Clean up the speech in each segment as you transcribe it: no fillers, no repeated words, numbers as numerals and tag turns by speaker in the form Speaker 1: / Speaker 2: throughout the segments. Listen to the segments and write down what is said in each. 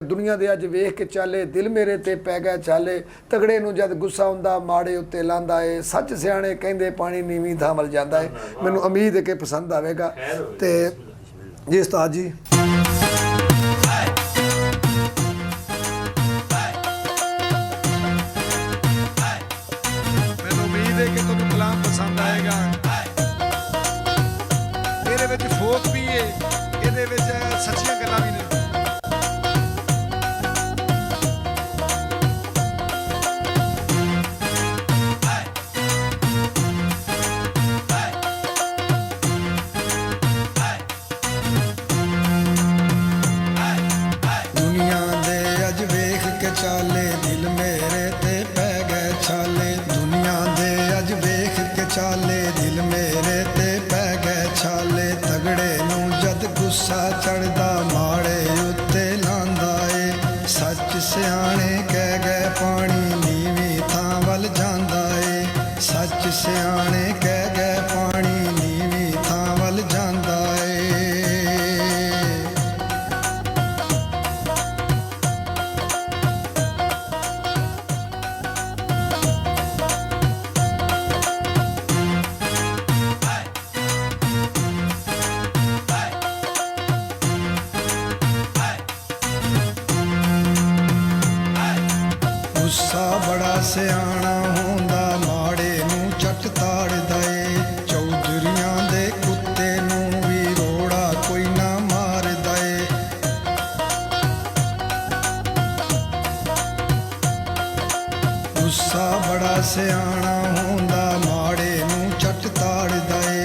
Speaker 1: दुनिया दे अज वेख के चाले दिल मेरे ते पै गया चाले तगड़े नूं जद गुस्सा हुंदा माड़े उत्ते लांदा है सच सियाणे कहंदे पानी नीवीं थां वल जांदा है। मैनूं उम्मीद है कि पसंद आवेगा। ते जी उस्ताद जी मैनूं उम्मीद है कि तुहानूं कलाम पसंद आएगा। ਇਹਦੇ ਵਿੱਚ ਫੋਕ ਵੀ ਹੈ, ਇਹਦੇ ਵਿੱਚ ਸੱਚੀਆਂ ਗੱਲਾਂ ਵੀ ਨੇ।
Speaker 2: दुनिया दे अज वेख के चाले दिल मेरे ते पै गए छाले। दुनिया दे अज वेख के चाले दिल मेरे ते पै गए छाले। तगड़े नूं जद गुस्सा चढ़दा माड़े उत्ते लांदा ए। सच सियाणे कह गए पानी नीवीं थां वल जांदा ए। सच सियाणे कह गए पानी नीवीं थां वल जांदा ए। गुस्सा बड़ा सियाणा होंदा माड़े नूं चट ताड़दा ए। चौधरियां दे कुत्ते नूं भी रोड़ा कोई ना मारदा ए। गुस्सा बड़ा सियाणा होंदा माड़े नूं चट ताड़दा ए।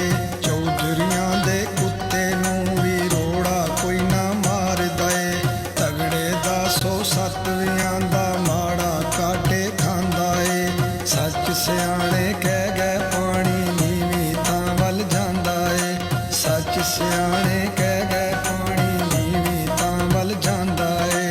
Speaker 2: चौधरियां दे कुत्ते नूं भी रोड़ा कोई ना मारदा ए। तगड़े दा 107 दा माड़ा काटे खांदा ए। सच सियाणे कह गए पानी नीवीं थां वल जांदा ए। सच सियाणे कह गए पानी नीवीं थां वल जांदा ए।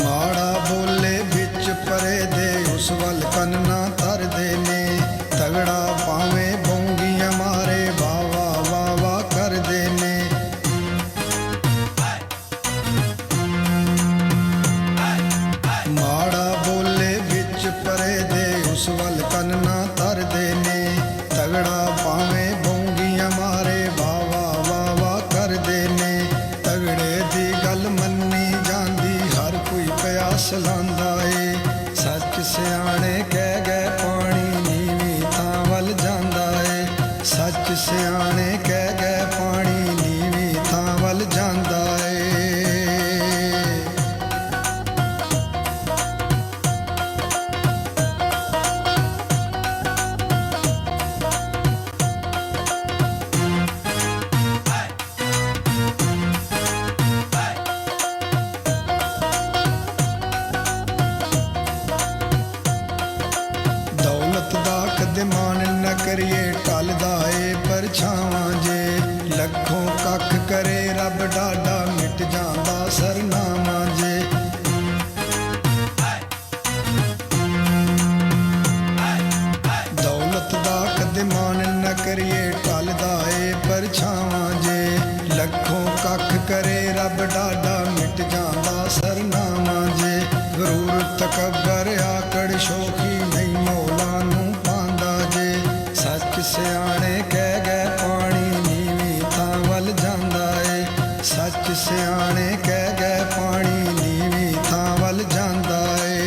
Speaker 2: माड़ा बोले बिच परे दे उस वल कन्ना तर देने। तगड़ा पावे बोंगियां मारे वावा वावा कर देने। माड़ा बोले बिच परे दे उस वल कन्ना तर देने। तगड़ा पावे बोंगियां मारे वावा वावा कर देने। तगड़े दी गल मन्नी जांदी हर कोई प्यास लांदा ए। सच सियाणे कह गए पानी नीवीं थां वल जांदा ए। सच सियाणे कह गए पानी नीवीं थां वल जांदा ए। दौलत दा कदे मान न करिए टलदा ए परछावां जे। लखों कख करे रब डाडा मिट जांदा सरनामा जे। दौलत दा कदे मान न करिए टलदा ए परछावां जे। लखों कख करे रब डाडा मिट जांदा सरनामा जे। गरूर तकबर आकड़ शोखी नहीं मौला नूं पांदा जे। सच सियाणे कह गए पानी नीवीं थां वल जांदा ए। सच सियाणे कह गए पानी नीवीं थां वल जांदा ए।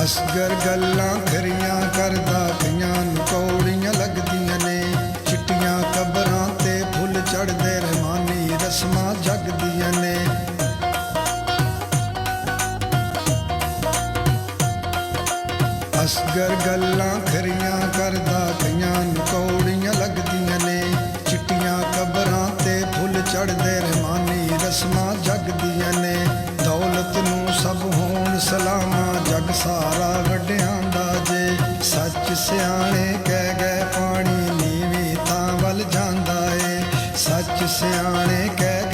Speaker 2: असगर गल्लां खरियां करदा कईयां नूं कौड़ियां लगदियां ने। चिट्टियां कबरां ते फुੱਲ चढ़दे रहमानी रस्मां जगदियां ने। ਅਸਗਰ ਗੱਲਾਂ ਖਰੀਆਂ ਕਰਦਾ, ਕਈਆਂ ਨੂੰ ਕੌੜੀਆਂ ਲੱਗਦੀਆਂ ਨੇ। ਚਿੱਟੀਆਂ ਕਬਰਾਂ ਤੇ ਫੁੱਲ ਚੜ੍ਹਦੇ, ਰਹਿਮਾਨੀ ਰਸਮਾਂ ਜਗਦੀਆਂ ਨੇ। ਦੌਲਤ ਨੂੰ ਸਭ ਹੋਣ ਸਲਾਮਾਂ, ਜਗ ਸਾਰਾ ਵੱਡਿਆਂ ਦਾ ਜੇ। ਸੱਚ ਸਿਆਣੇ ਕਹਿ ਗਏ, ਪਾਣੀ ਨੀਵੀਂ ਥਾਂ ਵੱਲ ਜਾਂਦਾ ਏ। ਸੱਚ ਸਿਆਣੇ ਕਹਿ